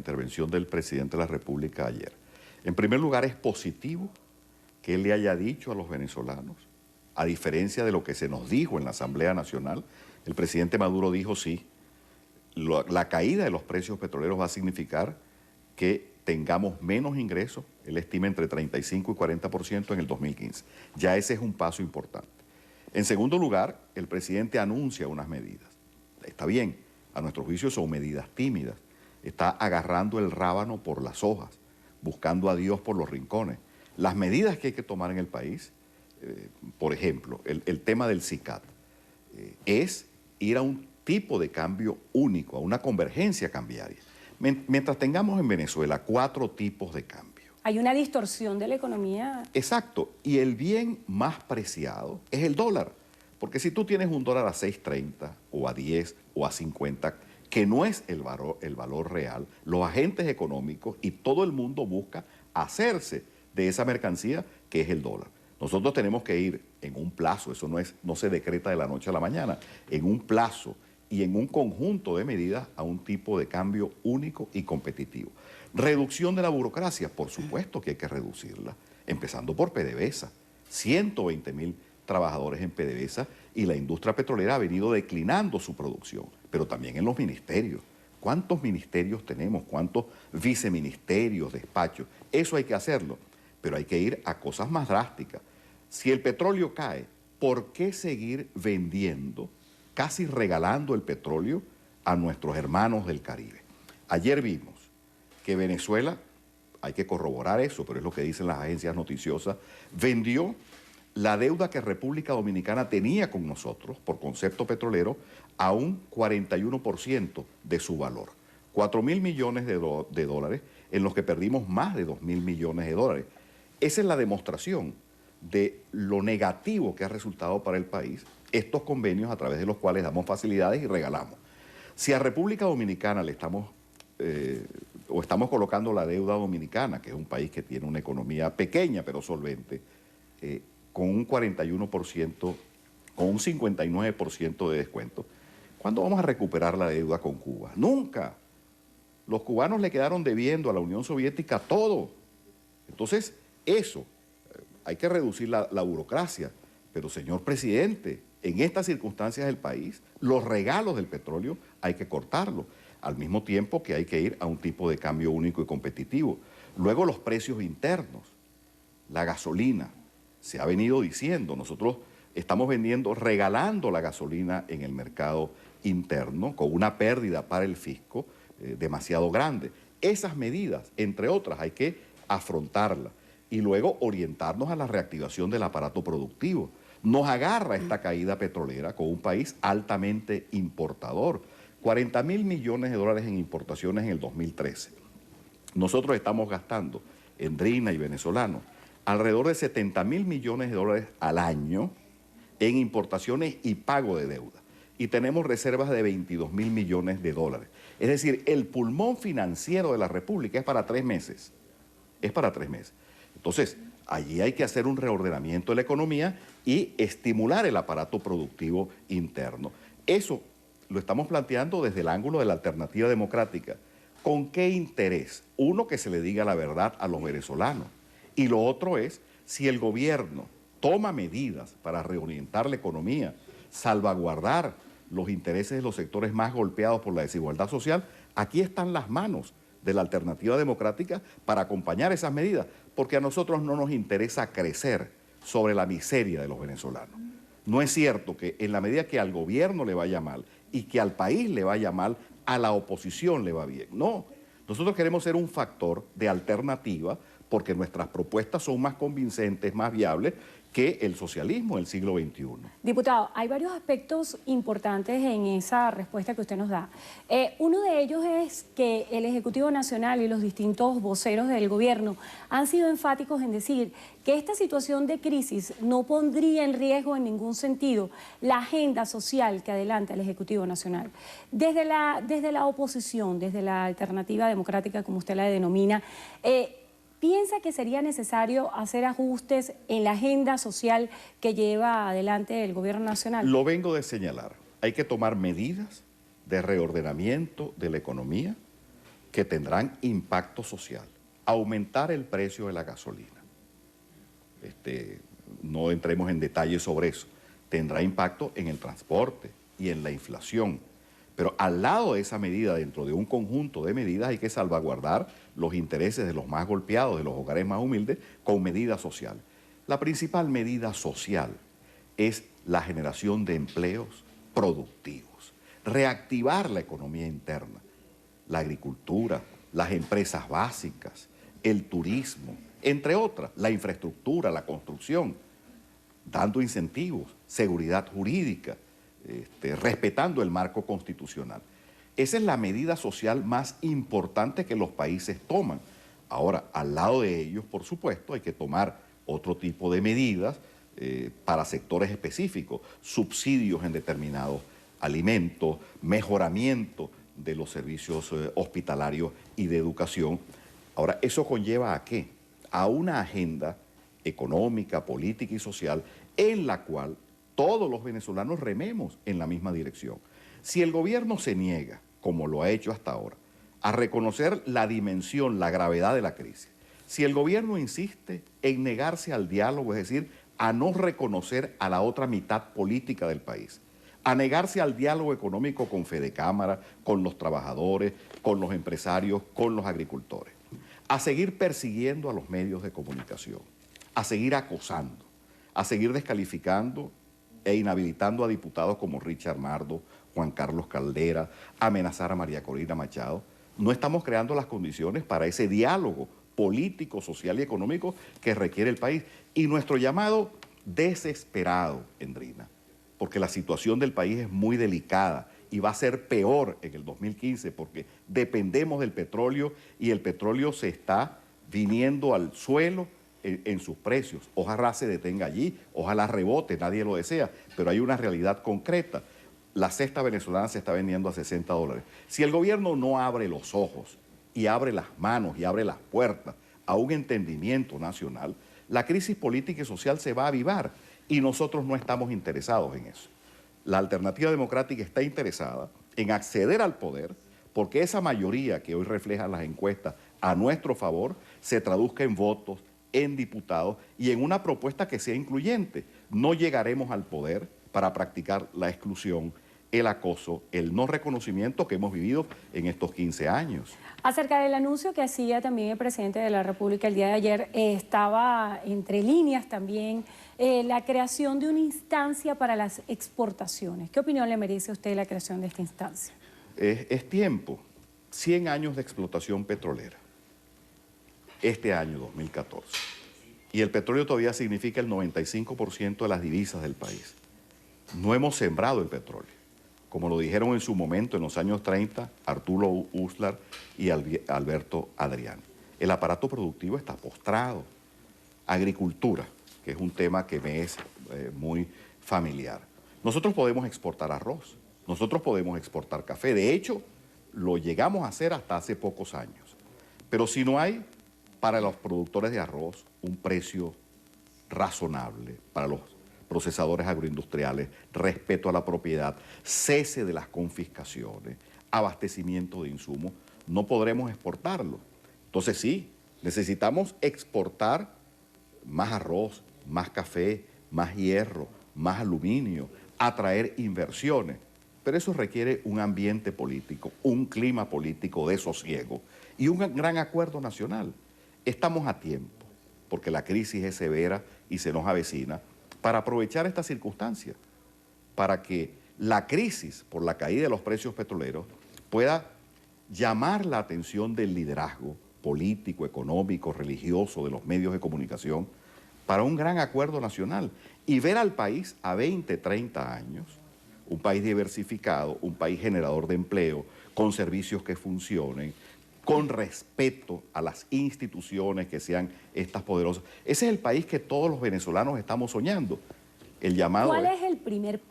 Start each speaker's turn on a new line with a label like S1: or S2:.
S1: intervención del presidente de la República ayer. En primer lugar, es positivo que él le haya dicho a los venezolanos, a diferencia de lo que se nos dijo en la Asamblea Nacional, el presidente Maduro dijo sí, la caída de los precios petroleros va a significar que tengamos menos ingresos, él estima entre 35 y 40% en el 2015. Ya ese es un paso importante. En segundo lugar, el presidente anuncia unas medidas. Está bien, a nuestro juicio son medidas tímidas. Está agarrando el rábano por las hojas, buscando a Dios por los rincones. Las medidas que hay que tomar en el país, por ejemplo, el tema del SICAD, es ir a un tipo de cambio único, a una convergencia cambiaria. Mientras tengamos en Venezuela 4 tipos de cambio.
S2: Hay una distorsión de la economía.
S1: Exacto, y el bien más preciado es el dólar. Porque si tú tienes un dólar a 6.30 o a 10 o a 50, que no es el valor real, los agentes económicos y todo el mundo busca hacerse de esa mercancía que es el dólar. Nosotros tenemos que ir en un plazo, eso no se decreta de la noche a la mañana, en un plazo y en un conjunto de medidas a un tipo de cambio único y competitivo. Reducción de la burocracia, por supuesto que hay que reducirla, empezando por PDVSA, 120.000 trabajadores en PDVSA y la industria petrolera ha venido declinando su producción, pero también en los ministerios. ¿Cuántos ministerios tenemos? ¿Cuántos viceministerios, despachos? Eso hay que hacerlo, pero hay que ir a cosas más drásticas. Si el petróleo cae, ¿por qué seguir vendiendo, casi regalando el petróleo a nuestros hermanos del Caribe? Ayer vimos que Venezuela, hay que corroborar eso, pero es lo que dicen las agencias noticiosas, vendió la deuda que República Dominicana tenía con nosotros, por concepto petrolero, a un 41% de su valor. 4.000 millones de dólares, en los que perdimos más de 2.000 millones de dólares. Esa es la demostración de lo negativo que ha resultado para el país estos convenios a través de los cuales damos facilidades y regalamos. Si a República Dominicana le estamos colocando la deuda dominicana, que es un país que tiene una economía pequeña pero solvente, con un 41%, con un 59% de descuento, ¿cuándo vamos a recuperar la deuda con Cuba? Nunca. Los cubanos le quedaron debiendo a la Unión Soviética todo. Entonces, eso, hay que reducir la burocracia. Pero, señor presidente, en estas circunstancias del país, los regalos del petróleo hay que cortarlos, al mismo tiempo que hay que ir a un tipo de cambio único y competitivo. Luego, los precios internos, la gasolina. Se ha venido diciendo, nosotros estamos regalando la gasolina en el mercado interno con una pérdida para el fisco demasiado grande. Esas medidas, entre otras, hay que afrontarlas y luego orientarnos a la reactivación del aparato productivo. Nos agarra esta caída petrolera con un país altamente importador. 40.000 millones de dólares en importaciones en el 2013. Nosotros estamos gastando en DRINA y venezolanos alrededor de 70.000 millones de dólares al año en importaciones y pago de deuda. Y tenemos reservas de 22.000 millones de dólares. Es decir, el pulmón financiero de la República es para 3 meses. Es para 3 meses. Entonces, allí hay que hacer un reordenamiento de la economía y estimular el aparato productivo interno. Eso lo estamos planteando desde el ángulo de la alternativa democrática. ¿Con qué interés? Uno, que se le diga la verdad a los venezolanos. Y lo otro es, si el gobierno toma medidas para reorientar la economía, salvaguardar los intereses de los sectores más golpeados por la desigualdad social, aquí están las manos de la alternativa democrática para acompañar esas medidas, porque a nosotros no nos interesa crecer sobre la miseria de los venezolanos. No es cierto que en la medida que al gobierno le vaya mal y que al país le vaya mal, a la oposición le va bien. No, nosotros queremos ser un factor de alternativa porque nuestras propuestas son más convincentes, más viables que el socialismo del siglo XXI.
S2: Diputado, hay varios aspectos importantes en esa respuesta que usted nos da. Uno de ellos es que el Ejecutivo Nacional y los distintos voceros del gobierno han sido enfáticos en decir que esta situación de crisis no pondría en riesgo en ningún sentido la agenda social que adelanta el Ejecutivo Nacional. Desde la oposición, desde la alternativa democrática, como usted la denomina, ¿piensa que sería necesario hacer ajustes en la agenda social que lleva adelante el gobierno nacional?
S1: Lo vengo de señalar. Hay que tomar medidas de reordenamiento de la economía que tendrán impacto social. Aumentar el precio de la gasolina. No entremos en detalles sobre eso. Tendrá impacto en el transporte y en la inflación. Pero al lado de esa medida, dentro de un conjunto de medidas, hay que salvaguardar los intereses de los más golpeados, de los hogares más humildes, con medidas sociales. La principal medida social es la generación de empleos productivos, reactivar la economía interna, la agricultura, las empresas básicas, el turismo, entre otras, la infraestructura, la construcción, dando incentivos, seguridad jurídica, respetando el marco constitucional. Esa es la medida social más importante que los países toman. Ahora, al lado de ellos, por supuesto, hay que tomar otro tipo de medidas para sectores específicos, subsidios en determinados alimentos, mejoramiento de los servicios hospitalarios y de educación. Ahora, ¿eso conlleva a qué? A una agenda económica, política y social en la cual todos los venezolanos rememos en la misma dirección. Si el gobierno se niega, como lo ha hecho hasta ahora, a reconocer la dimensión, la gravedad de la crisis, si el gobierno insiste en negarse al diálogo, es decir, a no reconocer a la otra mitad política del país, a negarse al diálogo económico con Fedecámara, con los trabajadores, con los empresarios, con los agricultores, a seguir persiguiendo a los medios de comunicación, a seguir acosando, a seguir descalificando e inhabilitando a diputados como Richard Mardo, Juan Carlos Caldera, amenazar a María Corina Machado. No estamos creando las condiciones para ese diálogo político, social y económico que requiere el país. Y nuestro llamado desesperado, Endrina, porque la situación del país es muy delicada y va a ser peor en el 2015 porque dependemos del petróleo y el petróleo se está viniendo al suelo en sus precios. Ojalá se detenga allí, ojalá rebote, nadie lo desea, pero hay una realidad concreta. La cesta venezolana se está vendiendo a $60. Si el gobierno no abre los ojos y abre las manos y abre las puertas a un entendimiento nacional, la crisis política y social se va a avivar y nosotros no estamos interesados en eso. La Alternativa Democrática está interesada en acceder al poder porque esa mayoría que hoy reflejan las encuestas a nuestro favor se traduzca en votos, en diputados y en una propuesta que sea incluyente. No llegaremos al poder para practicar la exclusión, el acoso, el no reconocimiento que hemos vivido en estos 15 años.
S2: Acerca del anuncio que hacía también el presidente de la República el día de ayer, estaba entre líneas también la creación de una instancia para las exportaciones. ¿Qué opinión le merece a usted la creación de esta instancia?
S1: Es tiempo. 100 años de explotación petrolera. Este año, 2014. Y el petróleo todavía significa el 95% de las divisas del país. No hemos sembrado el petróleo. Como lo dijeron en su momento, en los años 30, Arturo Uslar y Alberto Adrián. El aparato productivo está postrado. Agricultura, que es un tema que me es muy familiar. Nosotros podemos exportar arroz, nosotros podemos exportar café. De hecho, lo llegamos a hacer hasta hace pocos años. Pero si no hay para los productores de arroz un precio razonable, para los procesadores agroindustriales, respeto a la propiedad, cese de las confiscaciones, abastecimiento de insumos, no podremos exportarlo. Entonces sí, necesitamos exportar más arroz, más café, más hierro, más aluminio, atraer inversiones. Pero eso requiere un ambiente político, un clima político de sosiego y un gran acuerdo nacional. Estamos a tiempo, porque la crisis es severa y se nos avecina, para aprovechar esta circunstancia, para que la crisis por la caída de los precios petroleros pueda llamar la atención del liderazgo político, económico, religioso, de los medios de comunicación, para un gran acuerdo nacional y ver al país a 20, 30 años, un país diversificado, un país generador de empleo, con servicios que funcionen, con respeto a las instituciones que sean estas poderosas. Ese es el país que todos los venezolanos estamos soñando. El llamado
S2: ¿Cuál es el primer paso?